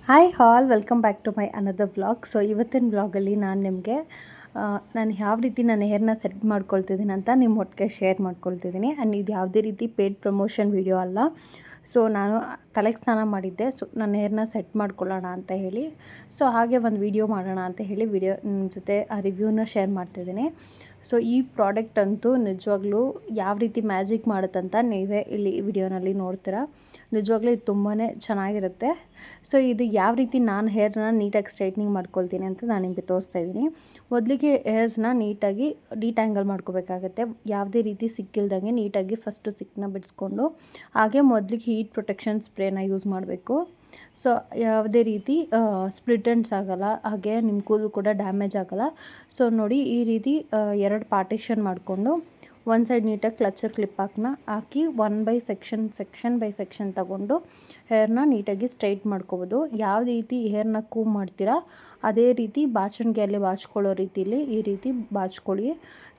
Hi all welcome back to my another vlog. So ಇವತ್ತಿನ ವ್ಲಾಗಲ್ಲಿ ನಾನು ನಿಮಗೆ ನಾನು ಯಾವ ರೀತಿ ನನ್ನ ಹೇರ್ನ ಸೆಟ್ ಮಾಡ್ಕೊಳ್ತಿದ್ದೀನಿ ಅಂತ ನಿಮ್ಮ ಒಟ್ಟಿಗೆ ಶೇರ್ ಮಾಡ್ಕೊಳ್ತಿದ್ದೀನಿ. ಆ್ಯಂಡ್ ಇದು ಯಾವುದೇ ರೀತಿ ಪೇಯ್ಡ್ ಪ್ರಮೋಷನ್ ವಿಡಿಯೋ ಅಲ್ಲ. ಸೊ ನಾನು ತಲೆಗೆ ಸ್ನಾನ ಮಾಡಿದ್ದೆ, ಸೊ ನನ್ನ ಹೇರ್ನ ಸೆಟ್ ಮಾಡ್ಕೊಳ್ಳೋಣ ಅಂತ ಹೇಳಿ, ಸೊ ಹಾಗೆ ಒಂದು ವಿಡಿಯೋ ಮಾಡೋಣ ಅಂತ ಹೇಳಿ ನಿಮ್ಮ ಜೊತೆ ಆ ರಿವ್ಯೂನ ಶೇರ್ ಮಾಡ್ತಿದ್ದೀನಿ. ಸೊ ಈ ಪ್ರಾಡಕ್ಟ್ ಅಂತೂ ನಿಜವಾಗ್ಲೂ ಯಾವ ರೀತಿ ಮ್ಯಾಜಿಕ್ ಮಾಡುತ್ತಂತ ನೀವೇ ಇಲ್ಲಿ ವಿಡಿಯೋನಲ್ಲಿ ನೋಡ್ತೀರಾ. ನಿಜವಾಗ್ಲೂ ಇದು ತುಂಬಾ ಚೆನ್ನಾಗಿರುತ್ತೆ. ಸೊ ಇದು ಯಾವ ರೀತಿ ನಾನು ಹೇರ್ನ ನೀಟಾಗಿ ಸ್ಟ್ರೈಟ್ನಿಂಗ್ ಮಾಡ್ಕೊಳ್ತೀನಿ ಅಂತ ನಾನು ನಿಮಗೆ ತೋರಿಸ್ತಾ ಇದ್ದೀನಿ. ಮೊದಲಿಗೆ ಹೇರ್ಸ್ನ ನೀಟಾಗಿ ಡಿಟ್ಯಾಂಗಲ್ ಮಾಡ್ಕೋಬೇಕಾಗತ್ತೆ. ಯಾವುದೇ ರೀತಿ ಸಿಕ್ಕಿಲ್ದಂಗೆ ನೀಟಾಗಿ ಫಸ್ಟು ಸಿಕ್ಕನ್ನ ಬಿಡಿಸ್ಕೊಂಡು, ಹಾಗೆ ಮೊದಲಿಗೆ ಹೀಟ್ ಪ್ರೊಟೆಕ್ಷನ್ ಸ್ಪ್ರೇನ ಯೂಸ್ ಮಾಡಬೇಕು. ಸೊ ಯಾವುದೇ ರೀತಿ ಸ್ಪ್ಲಿಟ್ ಎಂಡ್ಸ್ ಆಗೋಲ್ಲ, ಹಾಗೆ ನಿಮ್ಮ ಕೂದಲು ಕೂಡ ಡ್ಯಾಮೇಜ್ ಆಗೋಲ್ಲ. ಸೊ ನೋಡಿ, ಈ ರೀತಿ ಎರಡು ಪಾರ್ಟಿಷನ್ ಮಾಡಿಕೊಂಡು ಒಂದು ಸೈಡ್ ನೀಟಾಗಿ clutcher ಕ್ಲಿಪ್ಪಾಕನ್ನ hockey section by section ತಗೊಂಡು ಹೇರ್ನ ನೀಟಾಗಿ ಸ್ಟ್ರೈಟ್ ಮಾಡ್ಕೋಬೋದು. ಯಾವ ರೀತಿ ಹೇರ್ನ ಕೂಮ್ ಮಾಡ್ತೀರಾ ಅದೇ ರೀತಿ ಬಾಚಣಿಗೆಯಲ್ಲಿ ಬಾಚ್ಕೊಳ್ಳೋ ರೀತಿಲಿ ಈ ರೀತಿ ಬಾಚ್ಕೊಳ್ಳಿ.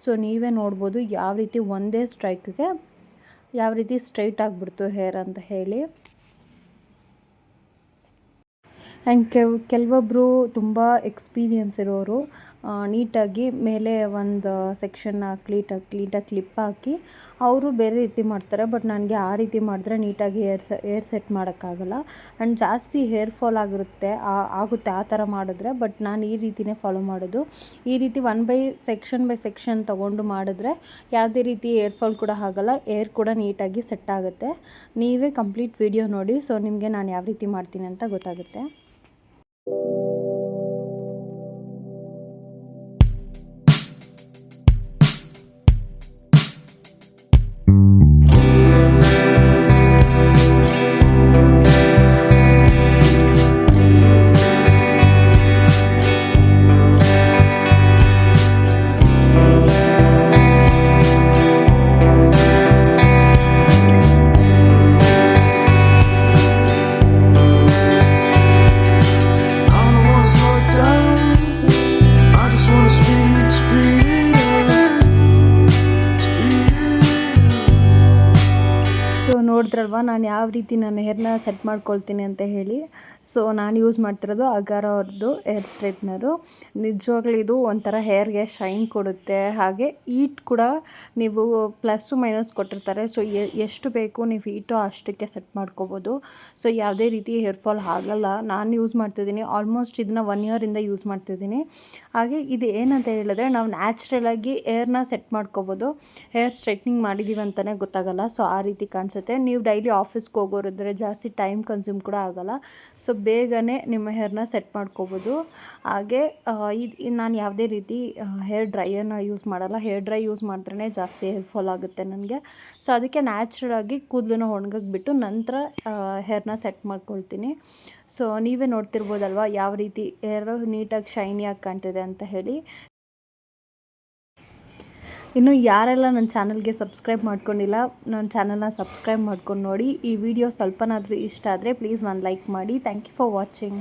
ಸೊ ನೀವೇ ನೋಡ್ಬೋದು ಯಾವ ರೀತಿ ಒಂದೇ ಸ್ಟ್ರೈಕ್ಗೆ ಯಾವ ರೀತಿ ಸ್ಟ್ರೈಟ್ ಆಗಿಬಿಡ್ತು ಹೇರ್ ಅಂತ ಹೇಳಿ. ಆ್ಯಂಡ್ ಕೆಲವೊಬ್ಬರು ತುಂಬ ಎಕ್ಸ್ಪೀರಿಯನ್ಸ್ ಇರೋರು ನೀಟಾಗಿ ಮೇಲೆ ಒಂದು ಸೆಕ್ಷನ್ನ ಕ್ಲೀಟಾಗಿ ಕ್ಲಿಪ್ ಹಾಕಿ ಅವರು ಬೇರೆ ರೀತಿ ಮಾಡ್ತಾರೆ. ಬಟ್ ನನಗೆ ಆ ರೀತಿ ಮಾಡಿದ್ರೆ ನೀಟಾಗಿ ಹೇರ್ ಸೆಟ್ ಮಾಡೋಕ್ಕಾಗಲ್ಲ. ಆ್ಯಂಡ್ ಜಾಸ್ತಿ ಹೇರ್ ಫಾಲ್ ಆಗುತ್ತೆ ಆ ಥರ ಮಾಡಿದ್ರೆ. ಬಟ್ ನಾನು ಈ ರೀತಿಯೇ ಫಾಲೋ ಮಾಡೋದು. ಈ ರೀತಿ ಬೈ ಸೆಕ್ಷನ್ ತೊಗೊಂಡು ಮಾಡಿದ್ರೆ ಯಾವುದೇ ರೀತಿ ಹೇರ್ ಫಾಲ್ ಕೂಡ ಆಗೋಲ್ಲ, ಹೇರ್ ಕೂಡ ನೀಟಾಗಿ ಸೆಟ್ ಆಗುತ್ತೆ. ನೀವೇ ಕಂಪ್ಲೀಟ್ ವಿಡಿಯೋ ನೋಡಿ, ಸೊ ನಿಮಗೆ ನಾನು ಯಾವ ರೀತಿ ಮಾಡ್ತೀನಿ ಅಂತ ಗೊತ್ತಾಗುತ್ತೆ. ಸೊ ನೋಡಿದ್ರಲ್ವ ನಾನು ಯಾವ ರೀತಿ ನನ್ನ ಹೇರ್ನ ಸೆಟ್ ಮಾಡ್ಕೊಳ್ತೀನಿ ಅಂತ ಹೇಳಿ. ಸೊ ನಾನು ಯೂಸ್ ಮಾಡ್ತಿರೋದು ಅಗಾರ ಅವ್ರದ್ದು ಹೇರ್ ಸ್ಟ್ರೈಟ್ನರು. ನಿಜವಾಗ್ಲೂ ಇದು ಒಂಥರ ಹೇರ್ಗೆ ಶೈನ್ ಕೊಡುತ್ತೆ, ಹಾಗೆ ಹೀಟ್ ಕೂಡ ನೀವು ಪ್ಲಸ್ಸು ಮೈನಸ್ ಕೊಟ್ಟಿರ್ತಾರೆ. ಸೊ ಎಷ್ಟು ಬೇಕು ನೀವು ಹೀಟು ಅಷ್ಟಕ್ಕೆ ಸೆಟ್ ಮಾಡ್ಕೋಬೋದು. ಸೊ ಯಾವುದೇ ರೀತಿ ಹೇರ್ ಫಾಲ್ ಆಗಲ್ಲ. ನಾನು ಯೂಸ್ ಮಾಡ್ತಿದ್ದೀನಿ, ಆಲ್ಮೋಸ್ಟ್ ಇದನ್ನು 1 ಇಯರಿಂದ ಯೂಸ್ ಮಾಡ್ತಿದ್ದೀನಿ. ಹಾಗೆ ಇದು ಏನಂತ ಹೇಳಿದ್ರೆ ನಾವು ನ್ಯಾಚುರಲಾಗಿ ಹೇರ್ನ ಸೆಟ್ ಮಾಡ್ಕೋಬೋದು. ಹೇರ್ ಸ್ಟ್ರೈಟ್ನಿಂಗ್ ಮಾಡಿದ್ದೀವಿ ಅಂತಲೇ ಗೊತ್ತಾಗಲ್ಲ. ಸೊ ಆ ರೀತಿ ಕಾಣಿಸುತ್ತೆ. ನೀವು ಡೈಲಿ ಆಫೀಸ್ಗೆ ಹೋಗೋರಿದ್ರೆ ಜಾಸ್ತಿ ಟೈಮ್ ಕನ್ಸ್ಯೂಮ್ ಕೂಡ ಆಗೋಲ್ಲ. ಸೊ ಬೇಗನೆ ನಿಮ್ಮ ಹೇರ್ನ ಸೆಟ್ ಮಾಡ್ಕೋಬೋದು. ಹಾಗೆ ನಾನು ಯಾವುದೇ ರೀತಿ ಹೇರ್ ಡ್ರೈಯರ್ನ ಯೂಸ್ ಮಾಡಲ್ಲ. ಹೇರ್ ಡ್ರೈ ಯೂಸ್ ಮಾಡಿದ್ರೇ ಜಾಸ್ತಿ ಹೇರ್ ಫಾಲ್ ಆಗುತ್ತೆ ನನಗೆ. ಸೊ ಅದಕ್ಕೆ ನ್ಯಾಚುರಲಾಗಿ ಕೂದಲನ್ನ ಒಣಗಕ್ಬಿಟ್ಟು ನಂತರ ಹೇರ್ನ ಸೆಟ್ ಮಾಡ್ಕೊಳ್ತೀನಿ. ಸೊ ನೀವೇ ನೋಡ್ತಿರ್ಬೋದಲ್ವ ಯಾವ ರೀತಿ ಹೇರ್ ನೀಟಾಗಿ ಶೈನಿಯಾಗಿ ಕಾಣ್ತಿದೆ ಅಂತ ಹೇಳಿ. ಇನ್ನು ಯಾರೆಲ್ಲ ನನ್ನ ಚಾನಲ್ಗೆ ಸಬ್ಸ್ಕ್ರೈಬ್ ಮಾಡ್ಕೊಂಡಿಲ್ಲ, ನನ್ನ ಚಾನಲ್ನ ಸಬ್ಸ್ಕ್ರೈಬ್ ಮಾಡ್ಕೊಂಡು ನೋಡಿ. ಈ ವಿಡಿಯೋ ಸ್ವಲ್ಪನಾದರೂ ಇಷ್ಟ ಆದರೆ ಪ್ಲೀಸ್ ಒಂದು ಲೈಕ್ ಮಾಡಿ. Thank you for watching.